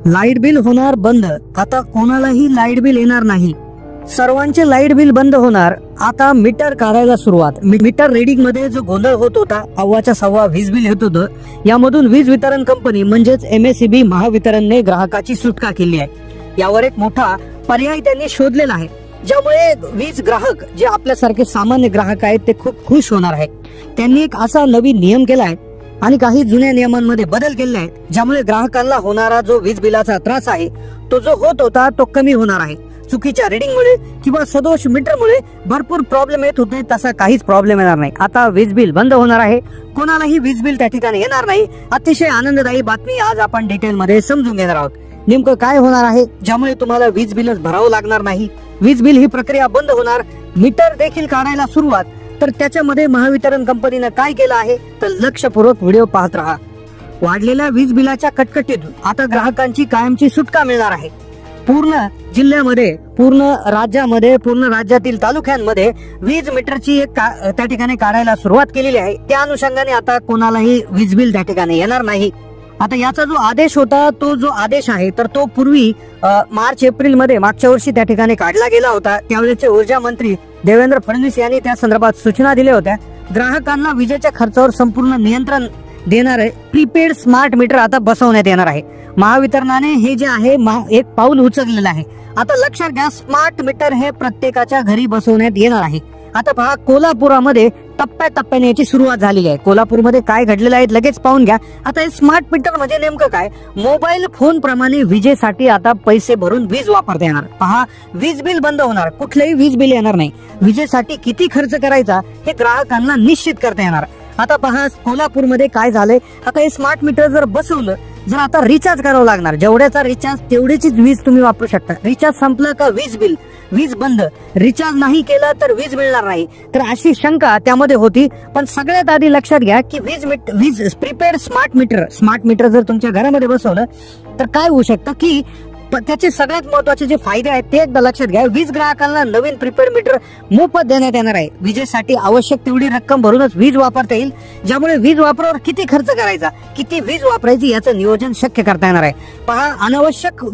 Light bill होणार बंद, आता कोणालाही लाईट बिल येणार नाही. सर्वांचे लाईट बिल बंद होणार. आता मीटर काढायला सुरुवात. मीटर रिडिंग मध्ये जो गोंधळ होत होता, अव्वाच्या सव्वा वीज बिल येत होतं, यामधून वीज वितरण कंपनी म्हणजेच MSEB महावितरणने ग्राहकाची सुटका केली आहे. यावर एक मोठा पर्याय त्यांनी शोधलेला आहे, ज्यामुळे वीज ग्राहक जे आपल्यासारखे सामान्य ग्राहक आहेत ते खूप खुश होणार आहेत. त्यांनी एक असा नवीन नियम केला आहे आणि काही जुन्या नियमांमध्ये बदल केले आहेत, ज्यामुळे ग्राहकांना होणारा जो वीज बिलाचा त्रास आहे तो जो होत होता तो कमी होणार आहे. चुकीच्या रिडिंगमुळे किंवा सदोष मीटरमुळे भरपूर प्रॉब्लेम येत होते, तसा काहीच प्रॉब्लेम येणार नाही. आता वीज बिल बंद होणार आहे, कोणालाही वीज बिल त्या ठिकाणी येणार नाही. अतिशय आनंददायी बातमी आज आपण डिटेल मध्ये समजून घेणार आहोत. नेमकं काय होणार आहे ज्यामुळे तुम्हाला वीज बिलच भरावं लागणार नाही. वीज बिल ही प्रक्रिया बंद होणार. मीटर देखील काढायला सुरुवात. तर त्याच्यामध्ये महावितरण कंपनीने काय केलं आहे तर लक्षपूर्वक व्हिडिओ पाहत राहा. वाढलेल्या वीज बिलाच्या कटकटीतून आता ग्राहकांची कायमची सुटका मिळणार आहे. पूर्ण जिल्ह्यामध्ये, पूर्ण राज्यामध्ये, पूर्ण राज्यातील तालुक्यांमध्ये वीज मीटरची एक त्या ठिकाणी काढायला सुरुवात केलेली आहे. त्या अनुषंगाने आता कोणालाही वीज बिल त्या ठिकाणी येणार नाही. आता याचा जो आदेश होता, तो जो आदेश आहे तर तो पूर्वी मार्च एप्रिल मध्ये मागच्या वर्षी त्या ठिकाणी काढला गेला होता. त्यावेळेचे ऊर्जा मंत्री देवेंद्र फडणवीस यांनी त्या संदर्भात सूचना दिल्या होत्या. ग्राहकांना विजेच्या खर्चावर संपूर्ण नियंत्रण देणारे प्रीपेड स्मार्ट मीटर आता बसवण्यात येणार आहे. महावितरणाने हे जे आहे एक पाऊल उचललेलं आहे. आता लक्षात घ्या, स्मार्ट मीटर हे प्रत्येकाच्या घरी बसवण्यात येणार आहे. आता पहा, कोल्हापुरामध्ये टप्प्याटप्प्याने याची सुरुवात झालेली आहे. कोल्हापूरमध्ये काय घडलेलं आहे लगेच पाहून घ्या. आता हे स्मार्ट मीटर म्हणजे नेमकं काय? मोबाईल फोन प्रमाणे विजेसाठी आता पैसे भरून वीज वापरता येणार. पहा, वीज बिल बंद होणार, कुठलंही वीज बिल येणार नाही. विजेसाठी किती खर्च करायचा हे ग्राहकांना निश्चित करता येणार. आता पहा, कोल्हापूरमध्ये काय झालंय, आता हे स्मार्ट मीटर जर बसवलं, जर आता रिचार्ज करावं लागणार. जेवढ्याचा रिचार्ज तेवढीच वीज तुम्ही वापरू शकता. रिचार्ज संपलं का वीज बिल, वीज बंद. रिचार्ज नाही केला तर वीज मिळणार नाही. तर अशी शंका त्यामध्ये होती. पण सगळ्यात आधी लक्षात घ्या की वीज प्रीपेड स्मार्ट मीटर जर तुमच्या घरामध्ये बसवलं तर काय होऊ शकतं की त्याचे सगळ्यात महत्वाचे जे फायदे आहेत ते एकदा लक्षात घ्या. वीज ग्राहकांना नवीन प्रीपेड मीटर मोफत देण्यात येणार आहे. विजेसाठी आवश्यक तेवढी रक्कम भरूनच वीज वापरता येईल, ज्यामुळे वीज वापरावर किती खर्च करायचा, किती वीज वापरायची याचं नियोजन शक्य करता येणार आहे. पहा, अनावश्यक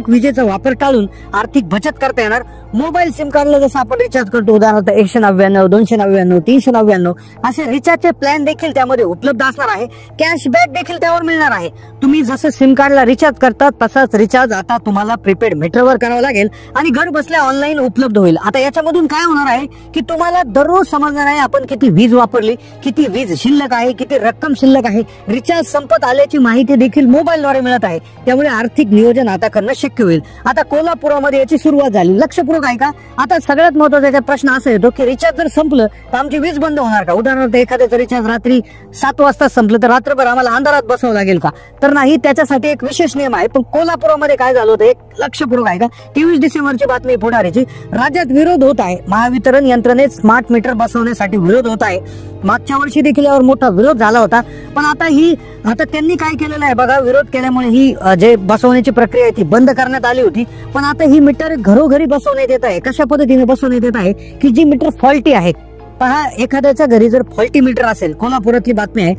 विजेचा वापर टाळून आर्थिक बचत करता येणार. मोबाईल सिम कार्डला जसं आपण रिचार्ज करतो, उदाहरणार्थ 199, 299, 399 असे रिचार्जचे प्लॅन देखील त्यामध्ये उपलब्ध असणार आहे. कॅशबॅक देखील त्यावर मिळणार आहे. तुम्ही जसं सिम कार्डला रिचार्ज करतात तसाच रिचार्ज आता तुम्हाला प्रीपेड मीटरवर करावं लागेल आणि घर बसल्या ऑनलाईन उपलब्ध होईल. आता याच्यामधून काय होणार आहे की तुम्हाला दररोज समजणार आहे आपण किती वीज वापरली, किती वीज शिल्लक आहे, किती रक्कम शिल्लक आहे. रिचार्ज संपत आल्याची माहिती देखील मोबाईलद्वारे मिळत आहे. त्यामुळे आर्थिक नियोजन आता करणं शक्य होईल. आता कोल्हापुरामध्ये याची सुरुवात झाली. लक्षपूर्वक आहे का? आता सगळ्यात महत्वाचा प्रश्न असा येतो की रिचार्ज जर संपलं तर आमची वीज बंद होणार का? उदाहरणार्थ एखाद्याचं रिचार्ज रात्री 7 वाजता संपलं तर रात्रभर आम्हाला अंधारात बसावं लागेल का? तर नाही, त्याच्यासाठी एक विशेष नियम आहे. पण कोल्हापुरामध्ये काय झालं होतं, एक लक्षपूर्वक आहे का? 23 डिसेंबरची बातमी पुढारीची. राज्यात विरोध होत आहे. महावितरण यंत्रणेत स्मार्ट मीटर बसवण्यासाठी विरोध होत आहे. मागच्या वर्षी देखील यावर मोठा विरोध झाला होता. पण आता त्यांनी काय केलेलं आहे बघा, विरोध केल्यामुळे ही जे बसवण्याची प्रक्रिया आहे ती बंद करण्यात आली होती. पण आता ही मीटर घरोघरी बसवण्यात येत आहे. कशा पद्धतीने बसवण्यात येत आहे की जी मीटर फॉल्टी आहेत. पहा, एखाद्याच्या घरी जर फॉल्टी मीटर असेल, कोल्हापुरातली बातमी आहे,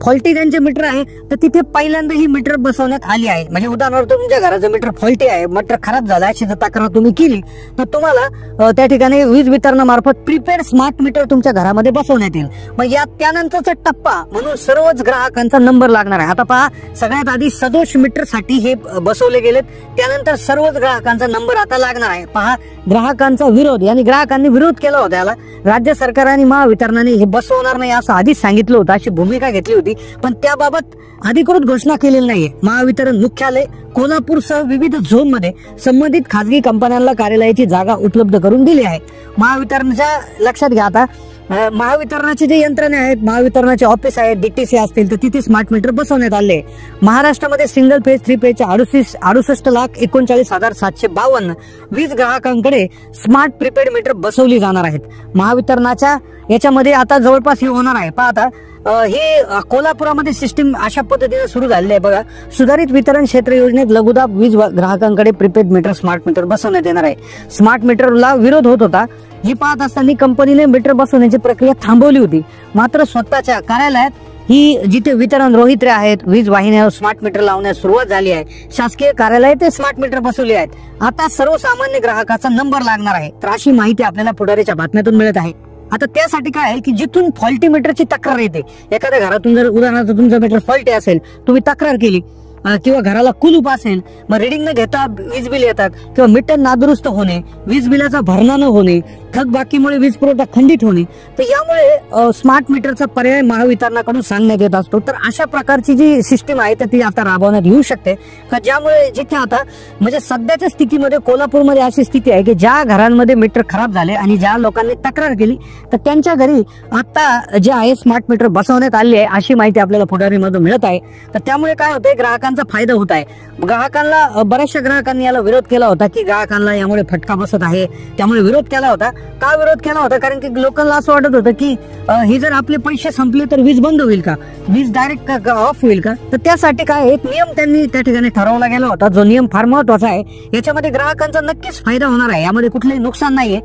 फॉल्टी त्यांचे मीटर आहे तर तिथे पहिल्यांदा ही मीटर बसवण्यात आली आहे. म्हणजे उदाहरणार्थ तुमच्या घराचं मीटर फॉल्टी आहे, मीटर खराब झालं अशी जर तक्रार तुम्ही केली तर तुम्हाला त्या ठिकाणी वीज वितरणामार्फत प्रीपेड स्मार्ट मीटर तुमच्या घरामध्ये बसवण्यात येईल. मग या त्यानंतरचा टप्पा म्हणून सर्वच ग्राहकांचा नंबर लागणार आहे. आता पहा, सगळ्यात आधी सदोष मीटर साठी हे बसवले गेलेत, त्यानंतर सर्वच ग्राहकांचा नंबर आता लागणार आहे. पहा, ग्राहकांचा विरोध, yani ग्राहकांनी विरोध केला होता याला. राज्य सरकार आणि महावितरणाने हे बसवणार नाही असं आधीच सांगितलं होतं, अशी भूमिका घेतली होती. पण त्याबाबत अधिकृत घोषणा केलेली नाहीये. महावितरण मुख्यालय कोल्हापूरसह विविध झोन मध्ये संबंधित खासगी कंपन्यांना कार्यालयाची जागा उपलब्ध करून दिली आहे. महावितरणाच्या लक्षात घ्या, आता महावितरणाचे जे यंत्रणे आहेत, महावितरणाचे ऑफिस आहेत, DTC असतील तर तिथे स्मार्ट मीटर बसवण्यात आले. महाराष्ट्रामध्ये सिंगल फेज 3 फेजच्या 68,39,752 वीज ग्राहकांकडे स्मार्ट प्रीपेड मीटर बसवली जाणार आहेत. महावितरणाच्या याच्यामध्ये आता जवळपास हे होणार आहे. पहा, आता हे कोल्हापुरामध्ये सिस्टीम अशा पद्धतीने सुरू झालेली आहे बघा. सुधारित वितरण क्षेत्र योजनेत लघुदाब वीज ग्राहकांकडे प्रीपेड मीटर स्मार्ट मीटर बसवण्यात येणार आहे. स्मार्ट मीटरला विरोध होत होता. हे पाहत असताना कंपनीने मीटर बसवण्याची प्रक्रिया थांबवली होती. मात्र स्वतःच्या कार्यालयात ही जिथे वितरण रोहित्रे आहेत, वीज वाहिन्यावर स्मार्ट मीटर लावण्यास सुरुवात झाली आहे, शासकीय कार्यालय ते स्मार्ट मीटर बसवले आहेत। आता सर्वसामान्य ग्राहकाचा नंबर लागणार आहे, तर अशी माहिती आपल्याला पुढारीच्या बातम्यातून मिळत आहे। आता त्यासाठी काय आहे की जिथून फॉल्टी मीटरची तक्रार येते, एखाद्या घरातून जर उदाहरणार्थ तुमचं मीटर फॉल्टी असेल, तुम्ही तक्रार केली किंवा घराला कुलूप असेल, मग रिडिंग न घेता वीज बिल येतात किंवा मीटर नादुरुस्त होणे, वीज बिलाचा भरणा न होणे, थकबाकीमुळे वीज पुरवठा खंडित होणे, तर यामुळे स्मार्ट मीटरचा पर्याय महावितरणाकडून सांगण्यात येत असतो। तर अशा प्रकारची जी सिस्टीम आहे तर ती आता राबवण्यात येऊ शकते का, ज्यामुळे जिथे आता म्हणजे सध्याच्या स्थितीमध्ये कोल्हापूरमध्ये अशी स्थिती आहे की ज्या घरांमध्ये मीटर खराब झाले आणि ज्या लोकांनी तक्रार केली तर त्यांच्या घरी आता जे आहे स्मार्ट मीटर बसवण्यात आले आहे, अशी माहिती आपल्याला पुढारीमधून मिळत आहे। तर त्यामुळे काय होतंय, ग्राहकांचा फायदा होत आहे। ग्राहकांना बऱ्याचशा ग्राहकांनी याला विरोध केला होता की ग्राहकांना यामुळे फटका बसत आहे, त्यामुळे विरोध केला होता। का विरोध केला होता, कारण की लोकांना असं वाटत होतं की हे जर आपले पैसे संपले तर वीज बंद होईल का, वीज डायरेक्ट ऑफ होईल का। तर त्यासाठी काय एक नियम त्यांनी त्या ठिकाणी ठरवला गेला होता, जो नियम फार महत्वाचा आहे। याच्यामध्ये ग्राहकांचा नक्कीच फायदा होणार आहे, यामध्ये कुठलंही नुकसान नाहीये।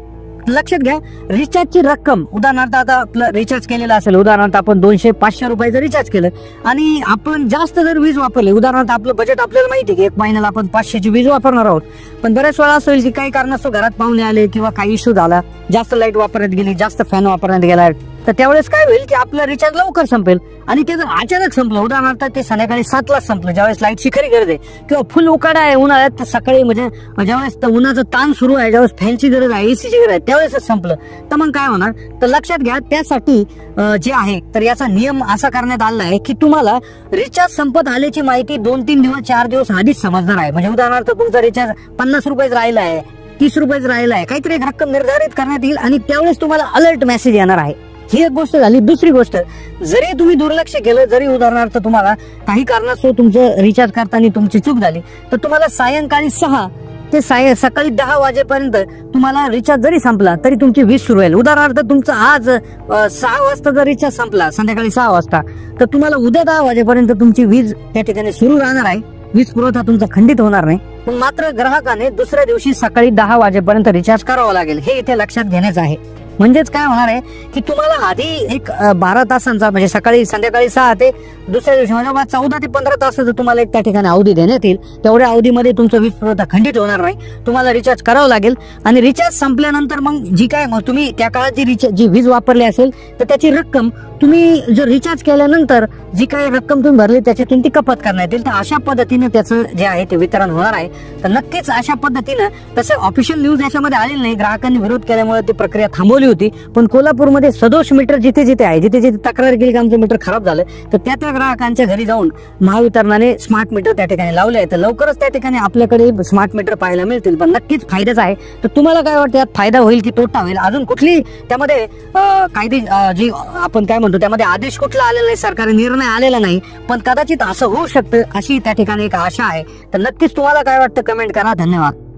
लक्षात घ्या, रिचार्जची रक्कम उदाहरणार्थ आता आपलं रिचार्ज केलेलं असेल, उदाहरणार्थ आपण 200-500 रुपयाचं रिचार्ज केलं आणि आपण जास्त जर वीज वापरली, उदाहरणार्थ आपलं बजेट आपल्याला माहिती आहे की 1 महिन्याला आपण 500ची वीज वापरणार आहोत, पण बऱ्याच वेळा असं होईल की काही कारणास्तव घरात पाहुणे आले किंवा काही इश्यू झाला, जास्त लाईट वापरण्यात गेली, जास्त फॅन वापरण्यात गेला, तर त्यावेळेस काय होईल की आपलं रिचार्ज लवकर संपेल आणि ते जर अचानक संपलं, उदाहरणार्थ ते संध्याकाळी 7ला संपलं, ज्यावेळेस लाईटची खरी गरज आहे किंवा फुल उकाडा आहे उन्हाळ्यात, तर सकाळी म्हणजे ज्यावेळेस उन्हाचं ताण सुरू आहे, ज्यावेळेस फॅनची गरज आहे, एसीची गरज आहे, त्यावेळेस संपलं, तर मग काय होणार। तर लक्षात घ्या, त्यासाठी जे आहे तर याचा नियम असा करण्यात आला आहे की तुम्हाला रिचार्ज संपत आल्याची माहिती 2-3 दिवस 4 दिवस आधीच समजणार आहे। म्हणजे उदाहरणार्थ तुमचा रिचार्ज 50 रुपयाच राहिला आहे, 30 रुपयाच राहिला आहे, काहीतरी एक रक्कम निर्धारित करण्यात येईल आणि त्यावेळेस तुम्हाला अलर्ट मेसेज येणार आहे। ही एक गोष्ट झाली। दुसरी गोष्ट, जरी तुम्ही दुर्लक्ष केलं, जरी उदाहरणार्थ तुम्हाला काही कारणास्तव तुमचं रिचार्ज करताना तुमची चूक झाली, तर तुम्हाला सायंकाळी 6 ते सकाळी 10 वाजेपर्यंत तुम्हाला रिचार्ज जरी संपला तरी तुमची वीज सुरू होईल। उदाहरणार्थ तुमचा आज 6 वाजता जर रिचार्ज संपला, संध्याकाळी 6 वाजता, तर तुम्हाला उद्या 10 वाजेपर्यंत तुमची वीज त्या ठिकाणी सुरू राहणार आहे, वीज पुरवठा तुमचा खंडित होणार नाही। पण मात्र ग्राहकाने दुसऱ्या दिवशी सकाळी 10 वाजेपर्यंत रिचार्ज करावा लागेल, हे इथे लक्षात घेण्याचं आहे। म्हणजेच काय होणार आहे की तुम्हाला आधी एक 12 तासांचा म्हणजे सकाळी संध्याकाळी 6 ते दुसऱ्या दिवशी म्हणजे 14 ते 15 तासाचा तुम्हाला एक त्या ठिकाणी अवधी देण्यात येईल। तेवढ्या अवधीमध्ये तुमचा वीज पुरवठा खंडित होणार नाही, तुम्हाला रिचार्ज करावं लागेल आणि रिचार्ज संपल्यानंतर मग जी काय मग तुम्ही त्या काळात जी वीज वापरली असेल तर त्याची रक्कम तुम्ही जर रिचार्ज केल्यानंतर जी काही रक्कम तुम्ही भरली त्याच्यातून ती कपात करण्यात येईल। तर अशा पद्धतीने त्याचं जे आहे ते वितरण होणार आहे। तर नक्कीच अशा पद्धतीनं, तसं ऑफिशियल न्यूज याच्यामध्ये आलेली नाही, ग्राहकांनी विरोध केल्यामुळे ती प्रक्रिया थांबवली होती, पण कोल्हापूरमध्ये सदोष मीटर जिथे जिथे आहे, जिथे जिथे तक्रार केली की आमचं मीटर खराब झालं, तर त्या ग्राहकांच्या घरी जाऊन महावितरणाने स्मार्ट मीटर त्या ठिकाणी लावले आहे। तर लवकरच त्या ठिकाणी आपल्याकडे स्मार्ट मीटर पाहायला मिळतील, पण नक्कीच फायदाच आहे। तर तुम्हाला काय वाटतं, यात फायदा होईल की तोटा होईल? अजून कुठली त्यामध्ये कायदे जी आपण काय म्हणतो त्यामध्ये आदेश कुठला आलेला नाही, सरकारी निर्णय आलेला नाही, पण कदाचित असं होऊ शकतं अशी त्या ठिकाणी एक आशा आहे। तर नक्कीच तुम्हाला काय वाटतं कमेंट करा। धन्यवाद।